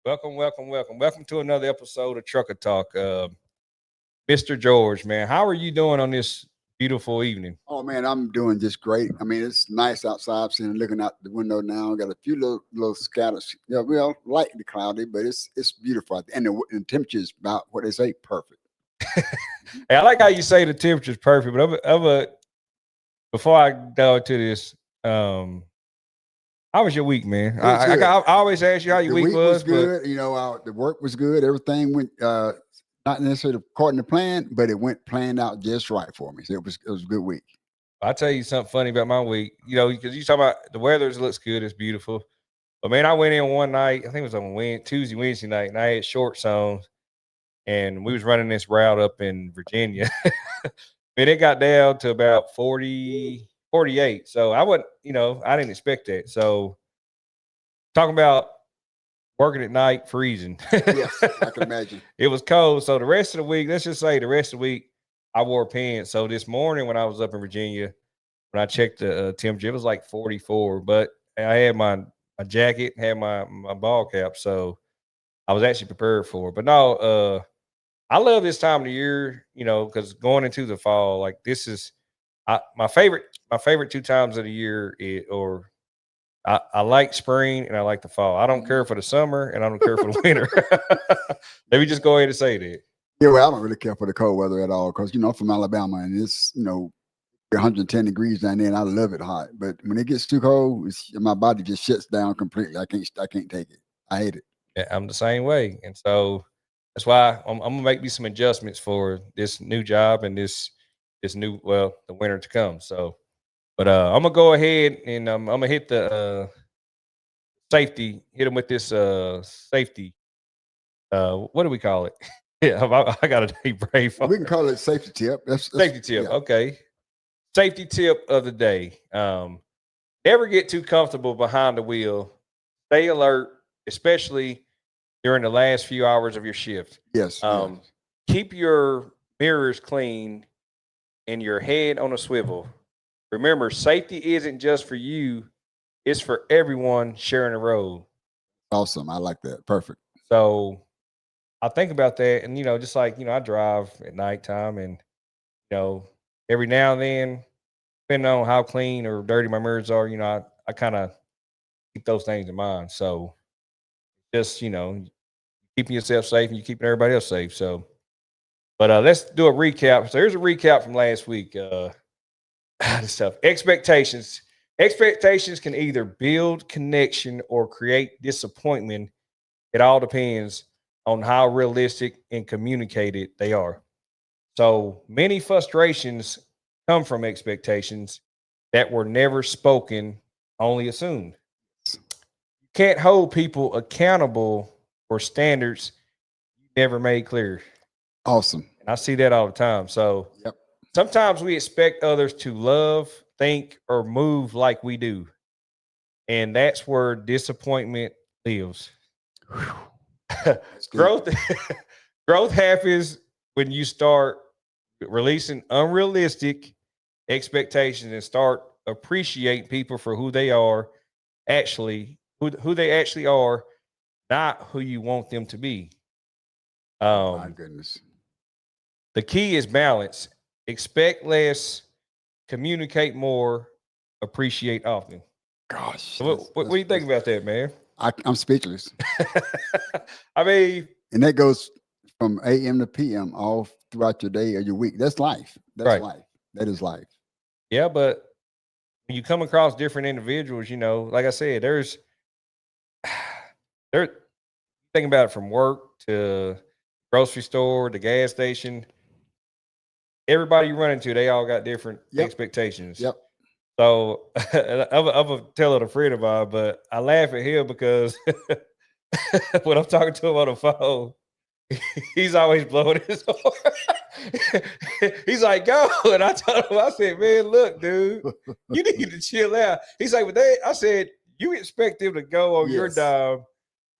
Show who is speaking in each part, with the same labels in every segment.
Speaker 1: Welcome, welcome, welcome. Welcome to another episode of Trucker Talk. Mr. George, man, how are you doing on this beautiful evening?
Speaker 2: Oh man, I'm doing just great. I mean, it's nice outside. I'm sitting looking out the window now. Got a few little scatters. Yeah, well, lightly cloudy, but it's beautiful, and the temperature is about what they say, perfect.
Speaker 1: Hey, I like how you say the temperature is perfect, but before I go into this, how was your week, man?
Speaker 2: It was good.
Speaker 1: I always ask you how your
Speaker 2: The
Speaker 1: week
Speaker 2: week was
Speaker 1: was, but
Speaker 2: good. The work was good. Everything went not necessarily according to plan, but it went planned out just right for me. So it was a good week.
Speaker 1: I'll tell you something funny about my week. You know, because you talk about the weather looks good, it's beautiful. But man, I went in one night. I think it was on Tuesday, Wednesday night, and I had shorts on, and we was running this route up in Virginia. And it got down to about 40, 48. So I wasn't, I didn't expect that. So talking about working at night, freezing.
Speaker 2: Yes, I can imagine.
Speaker 1: It was cold. So the rest of the week, let's just say the rest of the week, I wore pants. So this morning when I was up in Virginia, when I checked the temperature, it was like 44. But I had my jacket, had my ball cap, so I was actually prepared for it. But no, I love this time of the year, because going into the fall, like this is my favorite two times of the year, or I like spring and I like the fall. I don't care for the summer and I don't care for the winter. Let me just go ahead and say that.
Speaker 2: Yeah, well, I don't really care for the cold weather at all because I'm from Alabama and it's 110 degrees down there, and I love it hot. But when it gets too cold, my body just shuts down completely. I can't take it. I hate it.
Speaker 1: Yeah, I'm the same way, and so that's why I'm gonna make me some adjustments for this new job and this new the winter to come. So, but I'm gonna go ahead and I'm gonna hit the safety, hit them with this safety. What do we call it? Yeah, I got a deep brain
Speaker 2: We
Speaker 1: fart.
Speaker 2: can call it safety tip. That's
Speaker 1: Safety tip.
Speaker 2: yeah.
Speaker 1: Okay, safety tip of the day. Never get too comfortable behind the wheel. Stay alert, especially during the last few hours of your shift.
Speaker 2: Yes, yes.
Speaker 1: Um, Keep your mirrors clean and your head on a swivel. Remember, safety isn't just for you, it's for everyone sharing the road.
Speaker 2: Awesome. I like that. Perfect.
Speaker 1: So I think about that, and just like I drive at nighttime, and you know, every now and then, depending on how clean or dirty my mirrors are, I kind of keep those things in mind. So just keeping yourself safe and you keeping everybody else safe. So, but let's do a recap. So here's a recap from last week. This stuff. Expectations. Expectations can either build connection or create disappointment. It all depends on how realistic and communicated they are. So many frustrations come from expectations that were never spoken, only assumed. You can't hold people accountable for standards you never made clear.
Speaker 2: Awesome.
Speaker 1: And I see that all the time. So
Speaker 2: Yep.
Speaker 1: sometimes we expect others to love, think, or move like we do. And that's where disappointment lives.
Speaker 2: That's deep.
Speaker 1: growth growth happens when you start releasing unrealistic expectations and start appreciating people for who they are, actually who they actually are, not who you want them to be.
Speaker 2: Oh my
Speaker 1: um
Speaker 2: goodness.
Speaker 1: the key is balance. Expect less, communicate more, appreciate often.
Speaker 2: Gosh,
Speaker 1: So what do you think about that, man?
Speaker 2: I'm speechless.
Speaker 1: I mean,
Speaker 2: And that goes from AM to PM all throughout your day or your week. That's life. That's
Speaker 1: right.
Speaker 2: life. That is life.
Speaker 1: Yeah, but when you come across different individuals, like I said, there think about it, from work to grocery store, the gas station, everybody you run into, they all got different
Speaker 2: Yep.
Speaker 1: expectations.
Speaker 2: Yep.
Speaker 1: So I'm a tell it a friend of mine, but I laugh at him because when I'm talking to him on the phone, he's always blowing his horn. He's like, "Go!" And I told him, I said, "Man, look, dude, you need to chill out." He's like, "But I said, you expect them to go on your
Speaker 2: Yes.
Speaker 1: dime,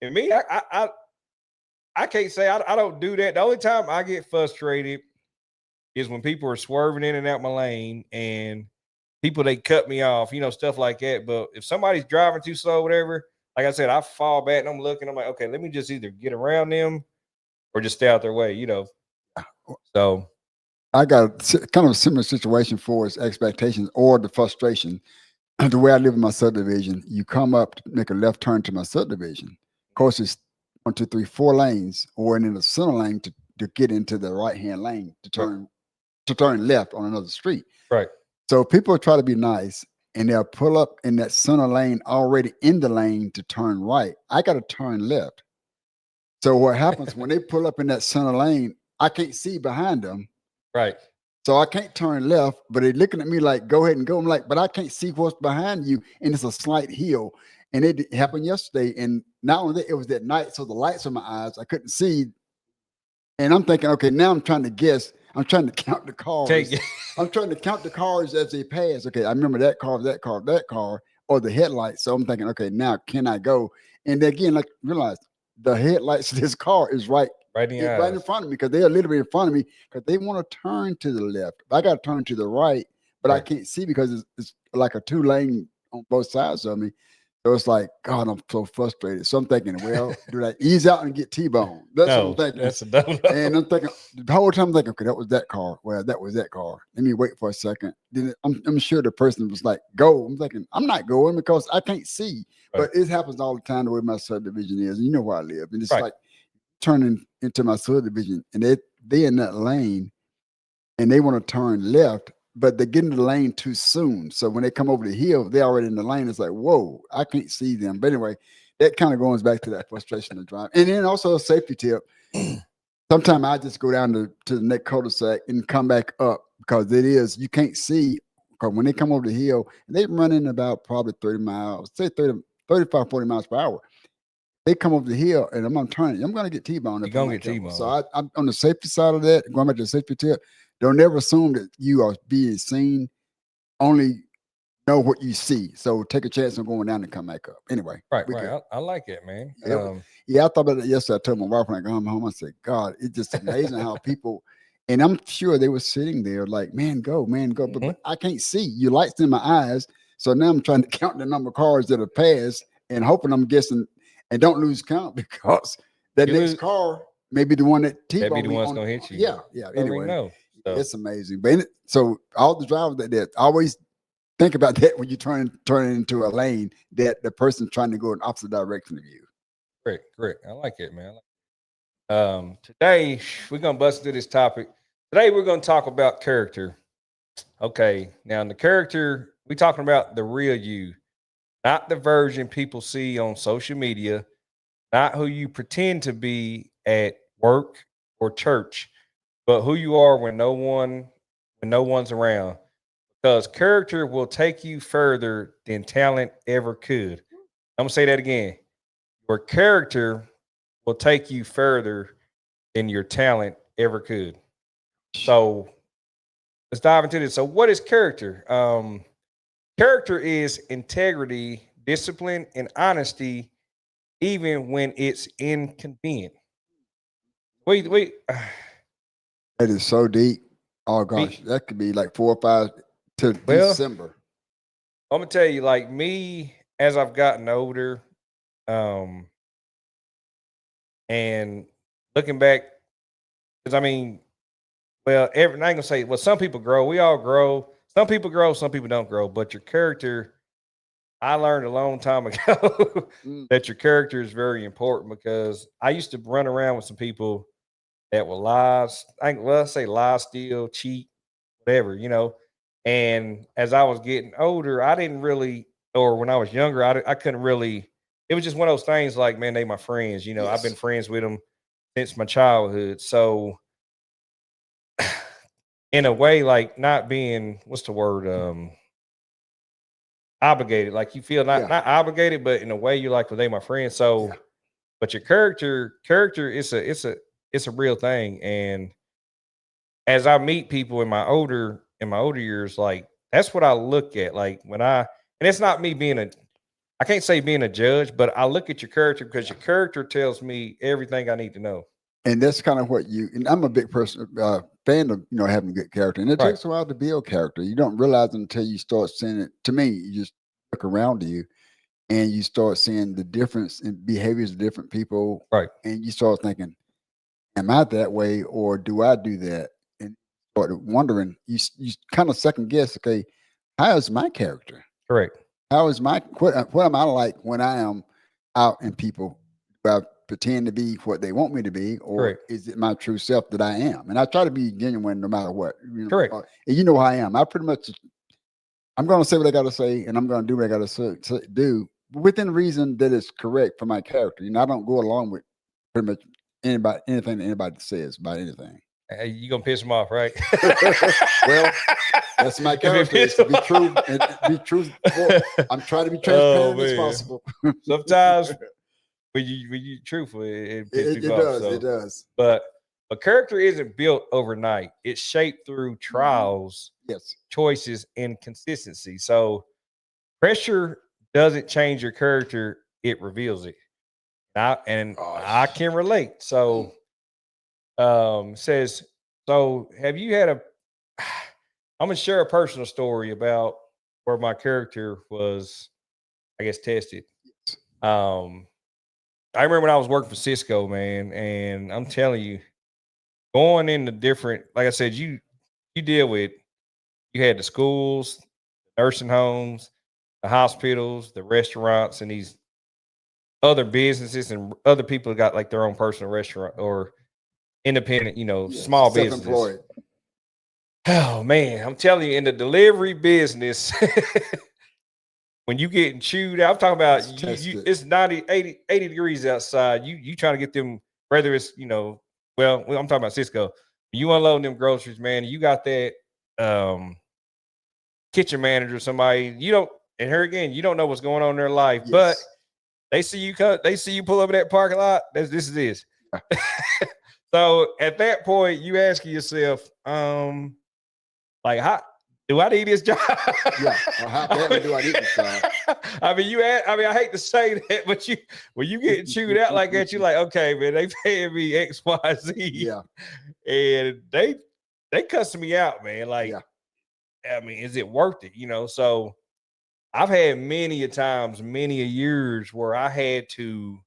Speaker 1: and me, I can't say I don't do that. The only time I get frustrated is when people are swerving in and out my lane and people they cut me off, stuff like that. But if somebody's driving too slow, whatever, like I said, I fall back and I'm looking. I'm like, okay, let me just either get around them or just stay out their way, you know. So
Speaker 2: I got kind of a similar situation for its expectations or the frustration. The way I live in my subdivision, you come up to make a left turn to my subdivision. Of course, it's 1, 2, 3, 4 lanes, or in the center lane to get into the right hand lane to turn left on another street.
Speaker 1: right.
Speaker 2: So people try to be nice and they'll pull up in that center lane already in the lane to turn right. I got to turn left. So what happens when they pull up in that center lane, I can't see behind them.
Speaker 1: Right.
Speaker 2: So I can't turn left, but they're looking at me like, go ahead and go. I'm like, but I can't see what's behind you. And it's a slight hill. And it happened yesterday. And not only that, it was at night. So the lights on my eyes, I couldn't see. And I'm thinking, okay, now I'm trying to guess. I'm trying to count the cars. I'm trying to count the cars as they pass. Okay, I remember that car, or the headlights. So I'm thinking, okay, now can I go? And again, like realize the headlights of this car is right in front of me because they're a little bit in front of me because they want to turn to the left. I got to turn to the right, but I can't see because it's like a 2-lane on both sides of me. So it's like, God, I'm so frustrated. So I'm thinking, well, do I ease out and get T-bone? That's what I'm thinking.
Speaker 1: That's a no.
Speaker 2: And I'm thinking the whole time I'm thinking, okay, that was that car. Well, that was that car. Let me wait for a second. Then I'm sure the person was like, go. I'm thinking, I'm not going because I can't see. Right. But it happens all the time the way my subdivision is. And you know where I live. And it's like turning into my subdivision and they in that lane and they want to turn left, but they get in the lane too soon. So when they come over the hill, they're already in the lane. It's like, whoa, I can't see them. But anyway, that kind of goes back to that frustration of driving. And then also a safety tip. Sometimes I just go down to the next cul-de-sac and come back up because you can't see. Because when they come over the hill, they run in about probably 30 miles, say 35, 40 miles per hour. They come over the hill and I'm turning. I'm going to get T-boned.
Speaker 1: You're going to get T-boned.
Speaker 2: So I'm on the safety side of that, going back to the safety tip. Don't never assume that you are being seen. Only know what you see. So take a chance on going down and come back up. Anyway.
Speaker 1: Right. I like it, man.
Speaker 2: Yeah, I thought about it yesterday. I told my wife when I got home, I said, God, it's just amazing how people, and I'm sure they were sitting there like, man, go. But I can't see. You lights in my eyes. So now I'm trying to count the number of cars that have passed and hoping I'm guessing and don't lose count because that next car may be the one that T-boned
Speaker 1: maybe the one's going to hit you.
Speaker 2: Yeah. Anyway.
Speaker 1: So.
Speaker 2: It's amazing. But so all the drivers that always think about that when you turn into a lane that the person's trying to go in opposite direction of you.
Speaker 1: Great. I like it, man. Today we're gonna bust through this topic. Today we're gonna talk about character. Okay, now in the character, we're talking about the real you, not the version people see on social media, not who you pretend to be at work or church, but who you are when no one's around. Because character will take you further than talent ever could. I'm gonna say that again. Your character will take you further than your talent ever could. So let's dive into this. So what is character? Character is integrity, discipline, and honesty, even when it's inconvenient. Wait.
Speaker 2: That is so deep. Oh gosh, that could be like 4 or 5 to December.
Speaker 1: I'm gonna tell you, like me, as I've gotten older, and looking back, because I mean, well, I ain't gonna say, well, some people grow, we all grow. Some people grow, some people don't grow. But your character, I learned a long time ago that your character is very important because I used to run around with some people that will lie, lie, steal, cheat, whatever, you know. And as I was getting older, I didn't really, or when I was younger, I couldn't really. It was just one of those things like, man, they my friends, you know. Yes. I've been friends with them since my childhood. So in a way, like not being, what's the word? Obligated. Like you feel not obligated, but in a way you're like, well, they my friends. So but your character it's a real thing. And as I meet people in my older years, like that's what I look at. Like and it's not me being I can't say being a judge, but I look at your character because your character tells me everything I need to know.
Speaker 2: And that's kind of what and I'm a big person, fan of, having good character. And it takes a while to build character. You don't realize it until you start seeing it. To me, you just look around you and you start seeing the difference in behaviors of different people,
Speaker 1: Right.
Speaker 2: and you start thinking, am I that way or do I do that? And start wondering, you kind of second guess, okay, how is my character?
Speaker 1: Correct.
Speaker 2: How is my what am I like when I am out in people? Do I pretend to be what they want me to be, or
Speaker 1: Correct.
Speaker 2: is it my true self that I am? And I try to be genuine no matter what.
Speaker 1: Correct.
Speaker 2: And you know how I am. I pretty much I'm going to say what I got to say, and I'm going to do what I got to do within reason that is correct for my character. I don't go along with pretty much anything that anybody says about anything.
Speaker 1: Hey, you gonna piss them off, right?
Speaker 2: Well, that's my character. Is to be true and be truthful. I'm trying to be transparent as possible.
Speaker 1: Sometimes when you truthful, it pisses people off.
Speaker 2: It does.
Speaker 1: But a character isn't built overnight. It's shaped through trials,
Speaker 2: yes,
Speaker 1: choices, and consistency. So pressure doesn't change your character; it reveals it. I can relate. So, says, so have you had I'm gonna share a personal story about where my character was, I guess, tested. I remember when I was working for Cisco, man, and I'm telling you, going into different, like I said, you deal with, you had the schools, nursing homes, the hospitals, the restaurants, and these other businesses, and other people got like their own personal restaurant or independent, small businesses.
Speaker 2: Self-employed.
Speaker 1: Oh man, I'm telling you, in the delivery business, when you getting chewed out, I'm talking about it's 90, 80 degrees outside. You trying to get them, whether it's, well, I'm talking about Cisco. You unloading them groceries, man. You got that kitchen manager, somebody, and here again, you don't know what's going on in their life, but they see you pull up in that parking lot. This is this. So at that point, you asking yourself, like, how do I need this job?
Speaker 2: Yeah, or how badly do I need this job?
Speaker 1: I mean, I hate to say that, but when you get chewed out like that, you're like, okay, man, they paying me X, Y, Z.
Speaker 2: Yeah.
Speaker 1: And they cussing me out, man. Like, I mean, is it worth it? So I've had many a years where I had to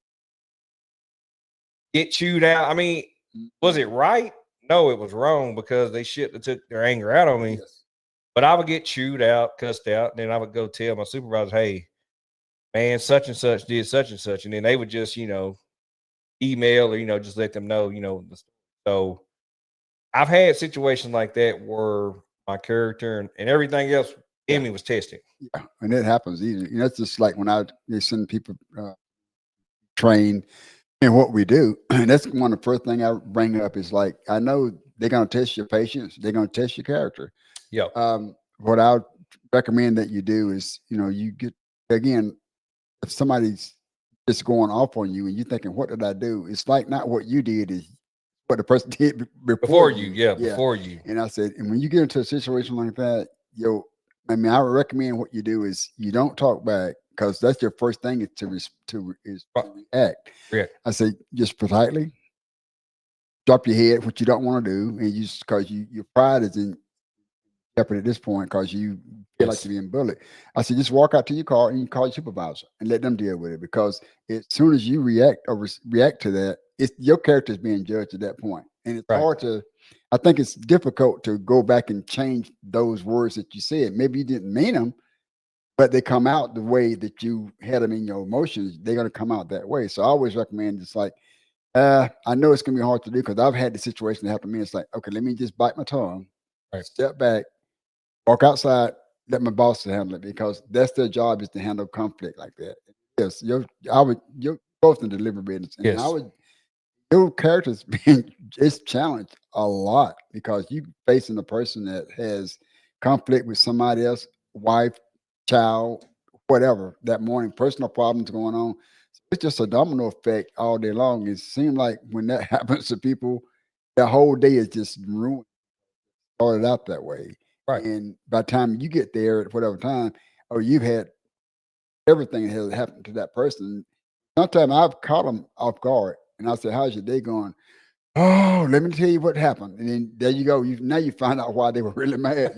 Speaker 1: get chewed out. I mean, was it right? No, it was wrong because they shouldn't have took their anger out on me.
Speaker 2: Yes.
Speaker 1: But I would get chewed out, cussed out, and then I would go tell my supervisor, hey, man, such and such did such and such. And then they would just, email or, just let them know, So I've had situations like that where my character and everything else in me was tested.
Speaker 2: Yeah, and it happens easy. It's just like when they send people train in what we do. And that's one of the first thing I bring up is like, I know they're going to test your patience. They're going to test your character.
Speaker 1: Yeah.
Speaker 2: What I would recommend that you do is, you get, again, if somebody's just going off on you and you're thinking, what did I do? It's like not what you did, is what the person did before you.
Speaker 1: Yeah, before you.
Speaker 2: And I said, and when you get into a situation like that, I would recommend what you do is you don't talk back, because that's your first thing is to react. I say, just politely drop your head, what you don't want to do, and because your pride is in jeopardy at this point because you feel like you're being bullied. I said, just walk out to your car and you call your supervisor and let them deal with it, because as soon as you react to that, it's your character is being judged at that point. And it's hard to, I think it's difficult to go back and change those words that you said. Maybe you didn't mean them, but they come out the way that you had them in your emotions. They're going to come out that way. So I always recommend, just like, I know it's going to be hard to do because I've had the situation that happened to me. It's like, okay, let me just bite my tongue, step back, walk outside, let my boss handle it, because that's their job, is to handle conflict like that. Yes, you're both in the delivery business. And your character's being challenged a lot because you facing a person that has conflict with somebody else, wife, child, whatever, that morning, personal problems going on. So it's just a domino effect all day long. It seems like when that happens to people, their whole day is just ruined. Started out that way.
Speaker 1: Right.
Speaker 2: And by the time you get there at whatever time, or you've had everything that has happened to that person, sometimes I've caught them off guard and I say, how's your day going? Oh, let me tell you what happened. And then there you go. Now you find out why they were really mad.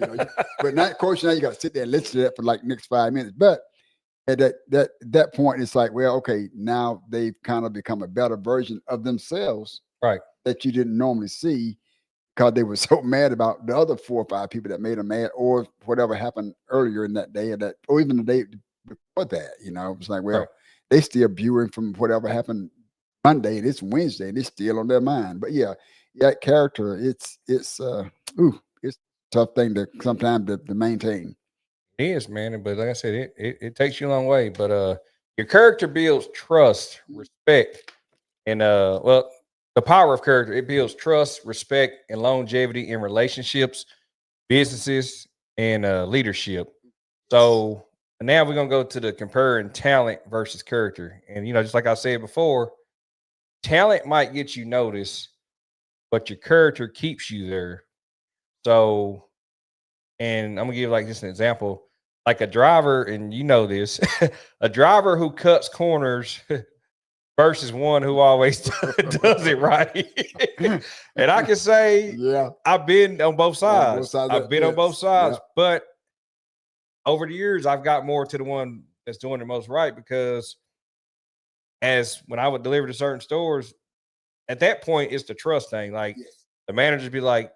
Speaker 2: But now, of course, now you got to sit there and listen to that for like next 5 minutes. But at that point, it's like, well, okay, now they've kind of become a better version of themselves
Speaker 1: Right.
Speaker 2: that you didn't normally see because they were so mad about the other 4 or 5 people that made them mad, or whatever happened earlier in that day, or even the day before that. It's like, well,
Speaker 1: Right.
Speaker 2: they still viewing from whatever happened Monday. And it's Wednesday, and it's still on their mind. But yeah, character. It's a tough thing to sometimes to maintain.
Speaker 1: It is, man. But like I said, it takes you a long way. But your character builds trust, respect, and well, the power of character, it builds trust, respect, and longevity in relationships, businesses, and leadership. So now we're gonna go to the comparing talent versus character. And just like I said before, talent might get you noticed, but your character keeps you there. So, and I'm gonna give like just an example, like a driver, and this, a driver who cuts corners versus one who always does it right. And I can say
Speaker 2: Yeah,
Speaker 1: I've been on both
Speaker 2: on both
Speaker 1: sides.
Speaker 2: sides
Speaker 1: I've
Speaker 2: of
Speaker 1: been
Speaker 2: the
Speaker 1: on both
Speaker 2: fence. Yeah.
Speaker 1: sides, but over the years, I've got more to the one that's doing the most right because as when I would deliver to certain stores, at that point, it's the trust thing. Like
Speaker 2: Yes.
Speaker 1: the managers be like,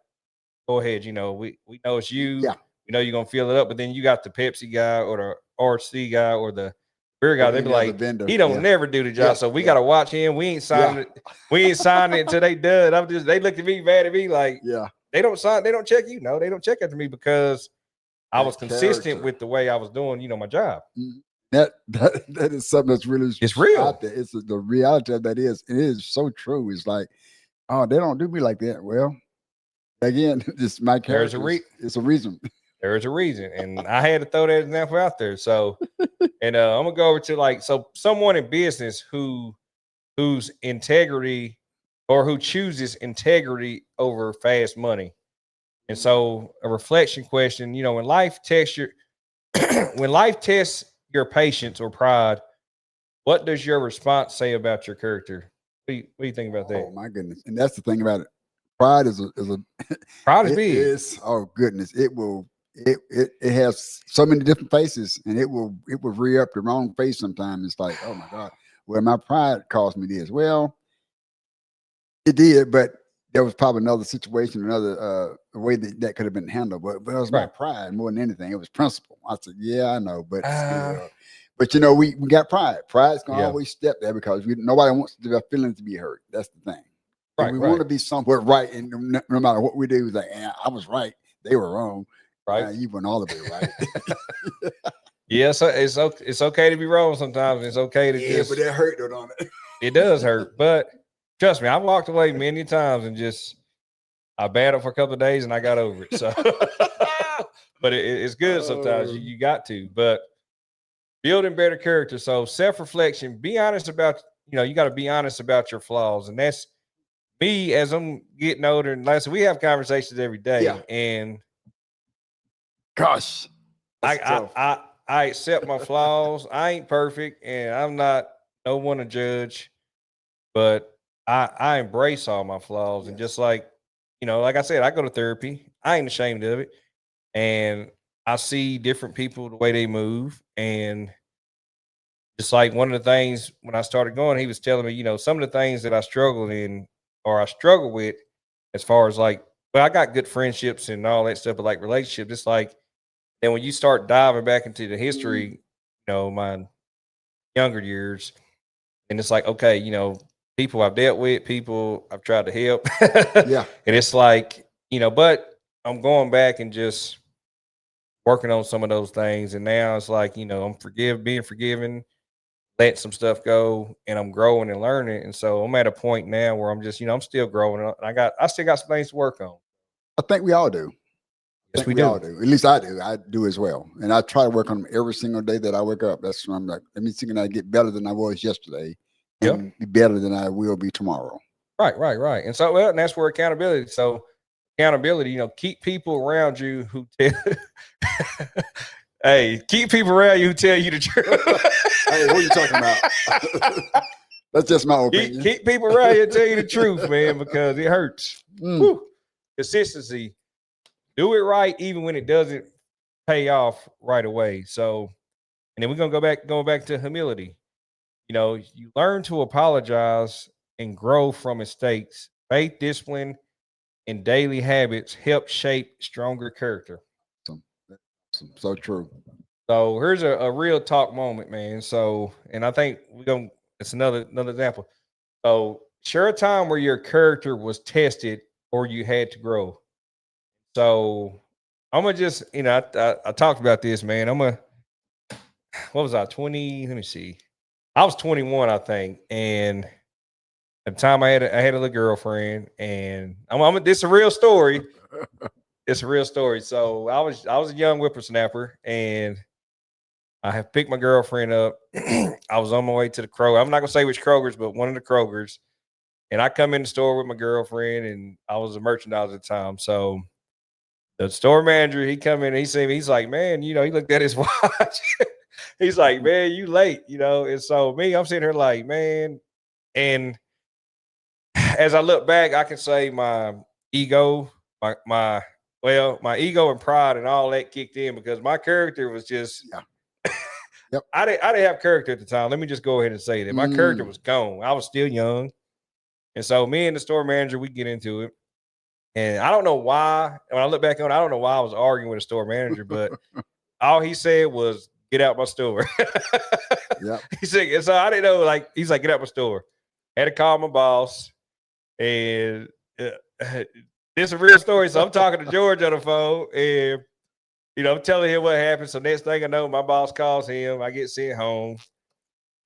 Speaker 1: "Go ahead, we know it's you.
Speaker 2: Yeah.
Speaker 1: We know you're gonna fill it up." But then you got the Pepsi guy or the RC guy or the beer guy.
Speaker 2: Or
Speaker 1: They be
Speaker 2: any other
Speaker 1: like,
Speaker 2: vendor.
Speaker 1: "He don't
Speaker 2: Yeah.
Speaker 1: never do the job,
Speaker 2: Yeah.
Speaker 1: so we
Speaker 2: Yeah.
Speaker 1: gotta watch him. We ain't signing
Speaker 2: Yeah.
Speaker 1: it. We ain't signing it until they done." They looked at me mad at me like
Speaker 2: Yeah.
Speaker 1: they don't sign. They don't check you. No, they don't check after me because I
Speaker 2: That
Speaker 1: was consistent
Speaker 2: character.
Speaker 1: with the way I was doing, my job.
Speaker 2: That is something that's really
Speaker 1: It's real.
Speaker 2: out there. It's the reality of that is it is so true. It's like, oh, they don't do me like that. Well, again, this my
Speaker 1: There's a
Speaker 2: character. It's a reason.
Speaker 1: There's a reason, and I had to throw that example out there. So, and I'm gonna go over to someone in business whose integrity or who chooses integrity over fast money. And so, a reflection question: when life tests your when life tests your patience or pride, what does your response say about your character? What do you think about that?
Speaker 2: Oh my goodness! And that's the thing about it. Pride is a
Speaker 1: Pride is
Speaker 2: it
Speaker 1: big.
Speaker 2: is, oh goodness, it has so many different faces, and it will rear up the wrong face sometimes. It's like, oh my God, well, my pride caused me this. Well, it did, but there was probably another situation, another way that could have been handled. But it was my
Speaker 1: Right.
Speaker 2: pride more than anything. It was principle. I said, yeah, I know, but
Speaker 1: Uh,
Speaker 2: still. But we got pride. Pride's gonna
Speaker 1: Yeah.
Speaker 2: always step there because nobody wants their feelings to be hurt. That's the thing. And
Speaker 1: Right,
Speaker 2: we
Speaker 1: right.
Speaker 2: want to be somewhere right, and no matter what we do, it's like, I was right, they were wrong.
Speaker 1: Right.
Speaker 2: You went all the way right.
Speaker 1: Yeah, so it's okay to be wrong sometimes. It's okay to
Speaker 2: Yeah, but that hurt though, don't it?
Speaker 1: it does hurt. But trust me, I've walked away many times and just I battled for a couple of days and I got over it. So, but it's good sometimes. You got to. But building better character. So self reflection. Be honest about. You got to be honest about your flaws, and that's me as I'm getting older. And like I said, we have conversations every day,
Speaker 2: Yeah.
Speaker 1: and
Speaker 2: Gosh, that's
Speaker 1: I
Speaker 2: tough.
Speaker 1: I accept my flaws. I ain't perfect, and I'm not no one to judge, but I embrace all my flaws. And
Speaker 2: Yes.
Speaker 1: just like like I said, I go to therapy. I ain't ashamed of it, and I see different people the way they move. And just like one of the things when I started going, he was telling me, some of the things that I struggled in or I struggle with as far as well, I got good friendships and all that stuff, but like relationships, it's like then when you start diving back into the history, my younger years, and it's like, okay, people I've dealt with, people I've tried to help.
Speaker 2: Yeah.
Speaker 1: And it's like, but I'm going back and just working on some of those things. And now it's like, I'm being forgiven, letting some stuff go, and I'm growing and learning. And so I'm at a point now where I'm just, I'm still growing up, and I still got some things to work on.
Speaker 2: I think we all do.
Speaker 1: Yes,
Speaker 2: We all do. At least I do. I do as well. And I try to work on them every single day that I wake up. That's when I'm like, let me see, can I get better than I was yesterday and be better than I will be tomorrow.
Speaker 1: Right. And so, and that's where accountability. So accountability, keep people around you who tell hey, keep people around you who tell you the truth.
Speaker 2: Hey, what are you talking about? That's just my opinion.
Speaker 1: Keep people around you and tell you the truth, man, because it hurts. Consistency. Do it right even when it doesn't pay off right away. So And then we're gonna go back to humility. You know, you learn to apologize and grow from mistakes. Faith, discipline, and daily habits help shape stronger character.
Speaker 2: Awesome. So true.
Speaker 1: So here's a real talk moment, man. So, and I think we're gonna it's another example. So share a time where your character was tested or you had to grow. So I'm gonna just, I talked about this, man. What was I, 20? Let me see. I was 21, I think. And at the time I had a little girlfriend, and this is a real story. It's a real story. So I was a young whippersnapper, and I have picked my girlfriend up. I was on my way to the Kroger. I'm not gonna say which Kroger's, but one of the Kroger's. And I come in the store with my girlfriend, and I was a merchandiser at the time. So the store manager, he come in, and he see me, he's like, man, he looked at his watch. He's like, man, you late, And so me, I'm sitting here like, man, and as I look back, I can say my ego, my ego and pride and all that kicked in because my character was just
Speaker 2: Yep.
Speaker 1: I didn't have character at the time. Let me just go ahead and say that. My character was gone. I was still young. And so me and the store manager, we get into it. And I don't know why. When I look back on it, I don't know why I was arguing with a store manager, but all he said was, get out my store.
Speaker 2: Yeah.
Speaker 1: He said, and so I didn't know, like, he's like, get out my store. Had to call my boss. And this is a real story. So I'm talking to George on the phone, and I'm telling him what happened. So next thing I know, my boss calls him. I get sent home.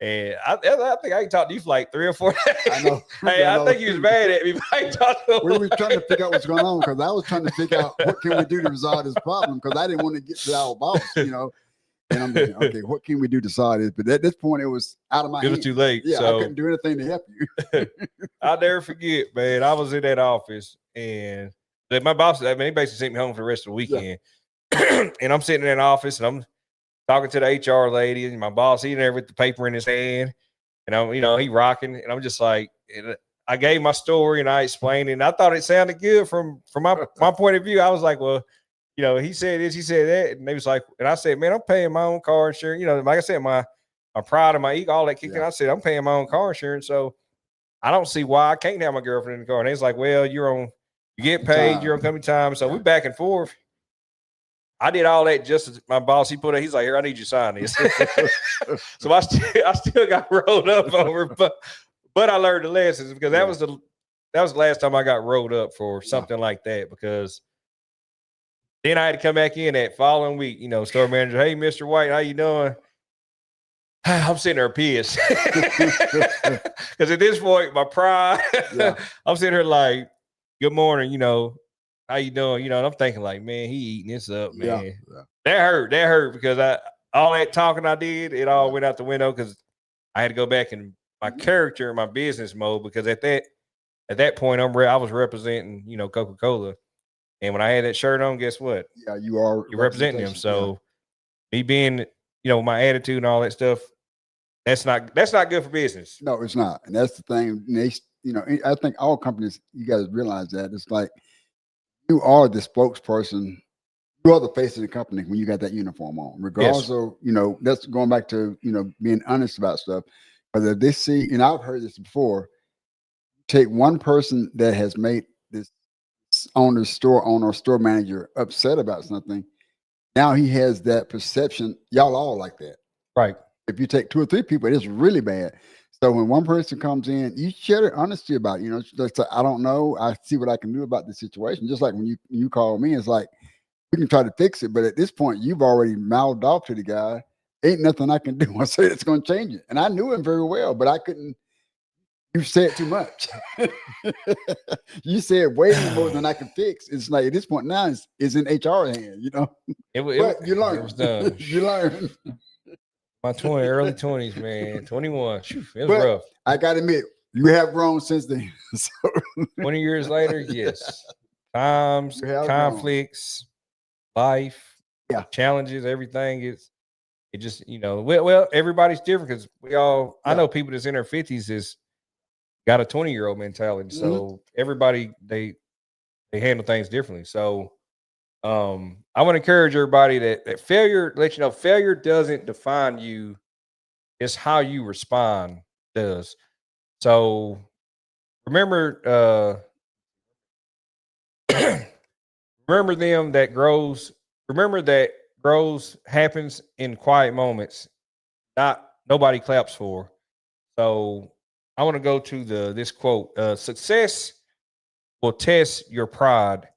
Speaker 1: And I think I can talk to you for like 3 or 4 days.
Speaker 2: I know.
Speaker 1: Hey, I think he was mad at me. But I talked to him.
Speaker 2: We were trying to figure out what's going on because I was trying to figure out what can we do to resolve this problem because I didn't want to get to our boss, And I'm thinking, okay, what can we do to solve this? But at this point, it was out of my hands.
Speaker 1: It was too late.
Speaker 2: Yeah,
Speaker 1: so
Speaker 2: I couldn't do anything to help you.
Speaker 1: I'll never forget, man. I was in that office, and my boss, he basically sent me home for the rest of the weekend. Yeah. And I'm sitting in that office, and I'm talking to the HR lady, and my boss, he there with the paper in his hand, and I'm, he rocking, and I'm just like, I gave my story and I explained it, and I thought it sounded good from my point of view. I was like, well, he said this, he said that, and they was like, and I said, man, I'm paying my own car insurance. Like I said, my pride and my ego, all that kicked in. I said, I'm paying my own car insurance, so I don't see why I can't have my girlfriend in the car. And he's like, well, you get paid, you're on company time, so we back and forth. I did all that just as my boss. He's like, here, I need you to sign this. So I still got rolled up over, but I learned the lessons because that was the last time I got rolled up for something like that. Because then I had to come back in that following week. Store manager, hey, Mr. White, how you doing? I'm sitting there pissed because at this point, my pride. I'm sitting here like, good morning. How you doing? And I'm thinking like, man, he eating this up, man. Yeah. That hurt because all that talking I did, it all went out the window because I had to go back in my character and my business mode because at that point I was representing, Coca-Cola, and when I had that shirt on, guess what?
Speaker 2: Yeah, you're
Speaker 1: representing them. So me being, my attitude and all that stuff, that's not good for business.
Speaker 2: No, it's not, and that's the thing. I think all companies, you guys realize that it's like, you are the spokesperson. You are the face of the company when you got that uniform on, regardless of, that's going back to, being honest about stuff. Because if they see, and I've heard this before, take one person that has made this store owner, store manager upset about something. Now he has that perception. Y'all all like that.
Speaker 1: Right.
Speaker 2: If you take 2 or 3 people, it's really bad. So when one person comes in, you share honesty about it. Just I don't know. I see what I can do about the situation. Just like when you call me, it's like we can try to fix it, but at this point, you've already mouthed off to the guy. Ain't nothing I can do. I say it's going to change it, and I knew him very well, but I couldn't. You said too much. You said way more than I can fix. It's like at this point now, it's in HR hand. But you learn.
Speaker 1: It was done.
Speaker 2: You learn.
Speaker 1: My early 20s, man. 21. It was rough.
Speaker 2: I gotta admit, you have grown since then. So
Speaker 1: 20 years later, yes. Times, conflicts, life, challenges, everything is it just, well, everybody's different because I know people that's in their 50s is got a 20-year-old mentality. So everybody they handle things differently. So I want to encourage everybody that failure, let you know, failure doesn't define you. It's how you respond does. So remember, remember them that grows. Remember that grows happens in quiet moments. Not nobody claps for. So I want to go to this quote. Success will test your pride.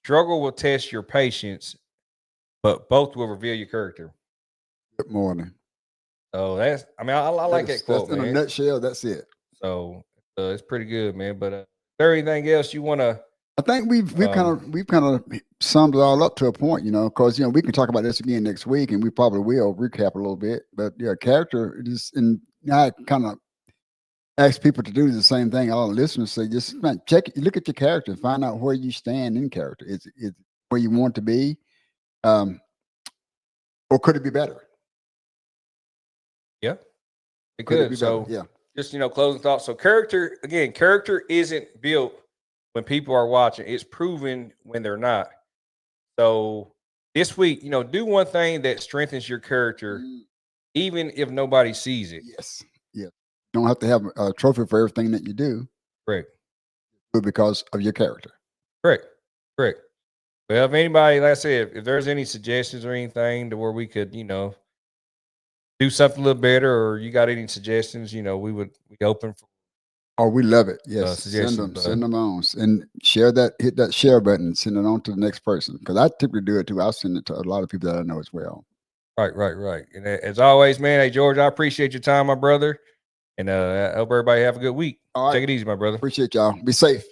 Speaker 1: Struggle will test your patience, but both will reveal your character.
Speaker 2: Good morning.
Speaker 1: So that's, I mean, I like that quote,
Speaker 2: that's in a
Speaker 1: man.
Speaker 2: nutshell. That's it.
Speaker 1: So it's pretty good, man. But is there anything else you want to?
Speaker 2: I think we've kind of summed it all up to a point, you know, because we can talk about this again next week, and we probably will recap a little bit. But yeah, character is, and I kind of ask people to do the same thing. All the listeners say, just check, look at your character, find out where you stand in character. Is where you want to be, or could it be better?
Speaker 1: Yeah, it could. So
Speaker 2: yeah,
Speaker 1: just closing thoughts. So character isn't built when people are watching. It's proven when they're not. So this week, do one thing that strengthens your character, even if nobody sees it.
Speaker 2: Yes. Yeah. You don't have to have a trophy for everything that you do.
Speaker 1: Correct.
Speaker 2: But because of your character.
Speaker 1: Correct. Well, if anybody, like I said, if there's any suggestions or anything to where we could, do something a little better, or you got any suggestions, we open for.
Speaker 2: Oh, we love it. Yes. Send them on, and share that, hit that share button, send it on to the next person. Because I typically do it too. I'll send it to a lot of people that I know as well.
Speaker 1: Right. And as always, man, hey, George, I appreciate your time, my brother. And I hope everybody have a good week. All right. Take it easy, my brother.
Speaker 2: Appreciate y'all. Be safe.